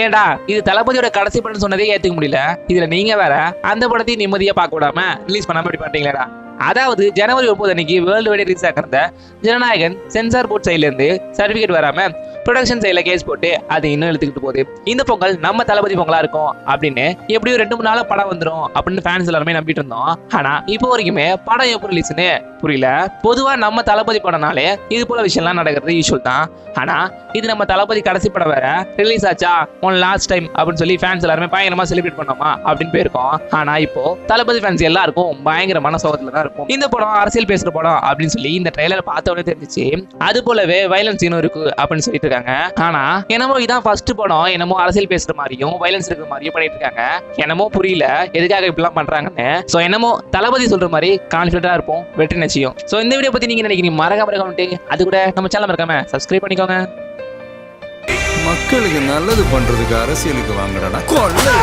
ஏன்டா இது தளபதியோட கடைசி படம் சொன்னதே ஏத்துக்க முடியல, இதுல நீங்க வேற அந்த படத்தையும் நிம்மதியா பார்க்க விடாம ரிலீஸ் பண்ணாம இப்படி பண்றீங்களா? அதாவது ஜனவரி 9 அன்னைக்கு வேர்ல்டு வைட் ரிலீஸ் ஆகிறத ஜனநாயகன் சென்சார் போர்ட் சைட்ல இருந்து சர்டிபிகேட் வராம ப்ரொடக்ஷன் சைட்ல கேஸ் போட்டு அது இன்னும் இழுத்துக்கிட்டு போகுது. இந்த பொங்கல் நம்ம தளபதி பொங்கலா இருக்கும் அப்படின்னு எப்படியும் 2-3 நாளா படம் வந்துடும் அப்படின்னு ஃபேன்ஸ் எல்லாருமே நம்பிட்டு இருந்தோம். ஆனா இப்போ வரைக்குமே படம் எப்போ ரிலீஸ்னு புரியல. பொதுவா நம்ம தளபதி படம்னாலே இது போல விஷயம்லாம் நடக்கிறது யூஸ்வல் தான். ஆனா இது நம்ம தளபதி கடைசி படம் வேற, ரிலீஸ் ஆச்சா ஒன் லாஸ்ட் டைம் அப்படின்னு சொல்லி ஃபேன்ஸ் எல்லாருமே பயங்கரமா செலிப்ரேட் பண்ணோமா அப்படின்னு போயிருக்கோம். ஆனா இப்போ தளபதி ஃபேன்ஸ் எல்லாருக்கும் பயங்கரமான சோகத்துல தான் இருக்கும். இந்த படம் அரசியல் பேசுற படம் அப்படின்னு சொல்லி இந்த ட்ரெய்லர் பார்த்த உடனே தெரிஞ்சிச்சு. அது போலவே வயலன்ஸ் சீனும் இருக்கு அப்படின்னு சொல்லிட்டு இருக்காங்க. ஆனா என்னமோ இதான் ஃபர்ஸ்ட் படம், என்னமோ அரசியல் பேசுற மாதிரியும் வயலன்ஸ் இருக்கிற மாதிரியும் பண்ணிட்டு இருக்காங்க. என்னமோ புரியல எதுக்காக இப்படிலாம் பண்றாங்கன்னு. சோ என்னமோ தளபதி சொல்ற மாதிரி கான்ஃபிடென்ட்டா இருப்போம், வெற்றி நிச்சயம். சோ இந்த வீடியோ பத்தி நீங்க நினைக்கிறீங்க மறக்காம கமெண்ட், அது கூட நம்ம சேனல் மறக்காம சப்ஸ்கிரைப் பண்ணிக்கோங்க. மக்களுக்கு நல்லது பண்றதுக்கு அரசியலுக்கு வாங்கடா கொள்ளை